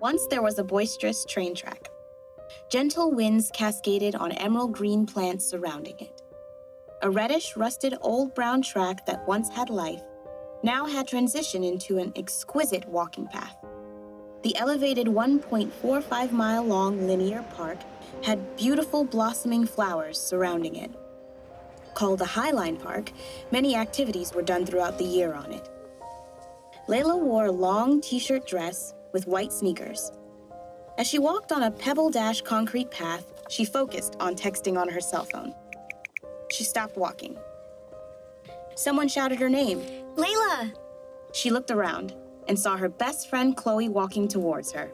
Once there was a boisterous train track. Gentle winds cascaded on emerald green plants surrounding it. A reddish, rusted old brown track that once had life now had transitioned into an exquisite walking path. The elevated 1.45-mile-long linear park had beautiful blossoming flowers surrounding it. Called a Highline Park, many activities were done throughout the year on it. Layla wore a long t-shirt dress with white sneakers. As she walked on a pebble-dash concrete path, she focused on texting on her cell phone. She stopped walking. Someone shouted her name. Layla! She looked around and saw her best friend Chloe walking towards her.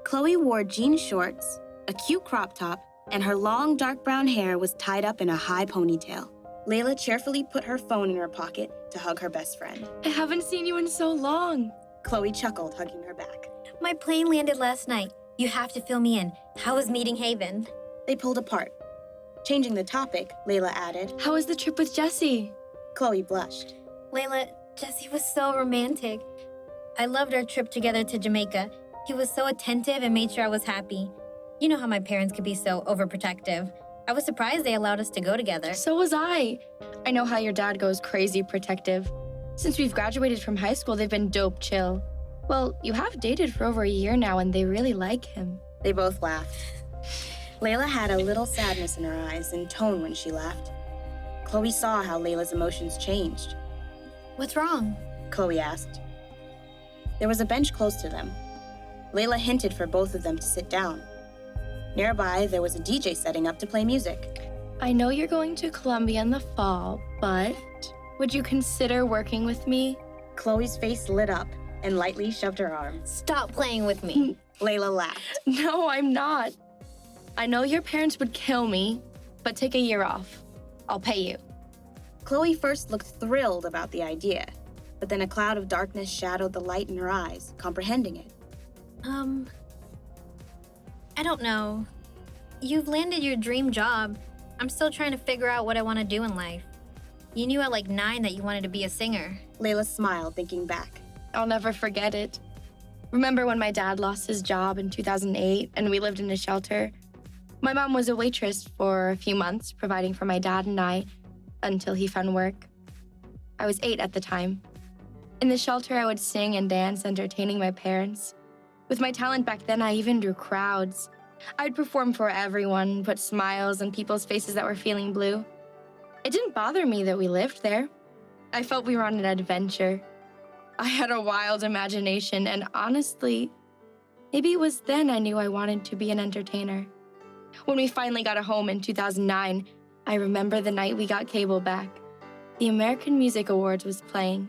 Chloe wore jean shorts, a cute crop top, and her long dark brown hair was tied up in a high ponytail. Layla cheerfully put her phone in her pocket to hug her best friend. I haven't seen you in so long. Chloe chuckled, hugging her back. My plane landed last night. You have to fill me in. How was meeting Haven? They pulled apart. Changing the topic, Layla added, How was the trip with Jesse? Chloe blushed. Layla, Jesse was so romantic. I loved our trip together to Jamaica. He was so attentive and made sure I was happy. You know how my parents could be so overprotective. I was surprised they allowed us to go together. So was I. I know how your dad goes crazy protective. Since we've graduated from high school, they've been dope chill. Well, you have dated for over a year now, and they really like him. They both laughed. Layla had a little sadness in her eyes and tone when she laughed. Chloe saw how Layla's emotions changed. What's wrong? Chloe asked. There was a bench close to them. Layla hinted for both of them to sit down. Nearby, there was a DJ setting up to play music. I know you're going to Columbia in the fall, but would you consider working with me? Chloe's face lit up and lightly shoved her arm. Stop playing with me. Layla laughed. No, I'm not. I know your parents would kill me, but take a year off. I'll pay you. Chloe first looked thrilled about the idea, but then a cloud of darkness shadowed the light in her eyes, comprehending it. I don't know. You've landed your dream job. I'm still trying to figure out what I want to do in life. You knew at like 9 that you wanted to be a singer. Layla smiled, thinking back. I'll never forget it. Remember when my dad lost his job in 2008 and we lived in a shelter? My mom was a waitress for a few months, providing for my dad and I until he found work. I was 8 at the time. In the shelter, I would sing and dance, entertaining my parents. With my talent back then, I even drew crowds. I'd perform for everyone, put smiles on people's faces that were feeling blue. It didn't bother me that we lived there. I felt we were on an adventure. I had a wild imagination, and honestly, maybe it was then I knew I wanted to be an entertainer. When we finally got a home in 2009, I remember the night we got cable back. The American Music Awards was playing.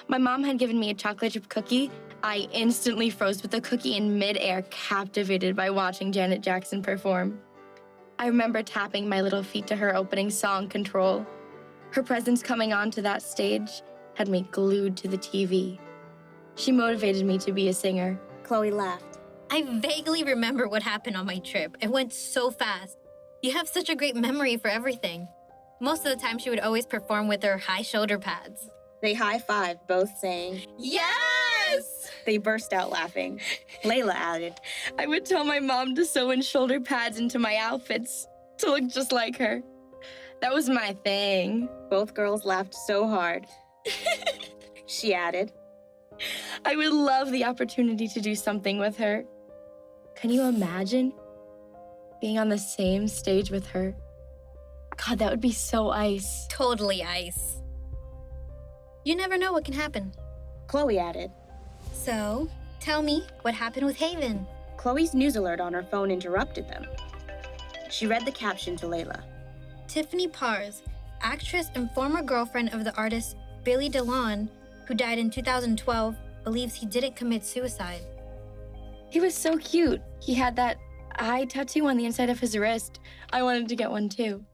My mom had given me a chocolate chip cookie. I instantly froze with the cookie in midair, captivated by watching Janet Jackson perform. I remember tapping my little feet to her opening song, Control. Her presence coming onto that stage had me glued to the TV. She motivated me to be a singer. Chloe laughed. I vaguely remember what happened on my trip. It went so fast. You have such a great memory for everything. Most of the time, she would always perform with her high shoulder pads. They high-fived, both saying, Yes! They burst out laughing. Layla added, I would tell my mom to sew in shoulder pads into my outfits to look just like her. That was my thing. Both girls laughed so hard. She added, I would love the opportunity to do something with her. Can you imagine being on the same stage with her? God, that would be so ice. Totally ice. You never know what can happen. Chloe added. So, tell me, what happened with Haven? Chloe's news alert on her phone interrupted them. She read the caption to Layla. Tiffany Pars, actress and former girlfriend of the artist Billy DeLon, who died in 2012, believes he didn't commit suicide. He was so cute. He had that eye tattoo on the inside of his wrist. I wanted to get one too.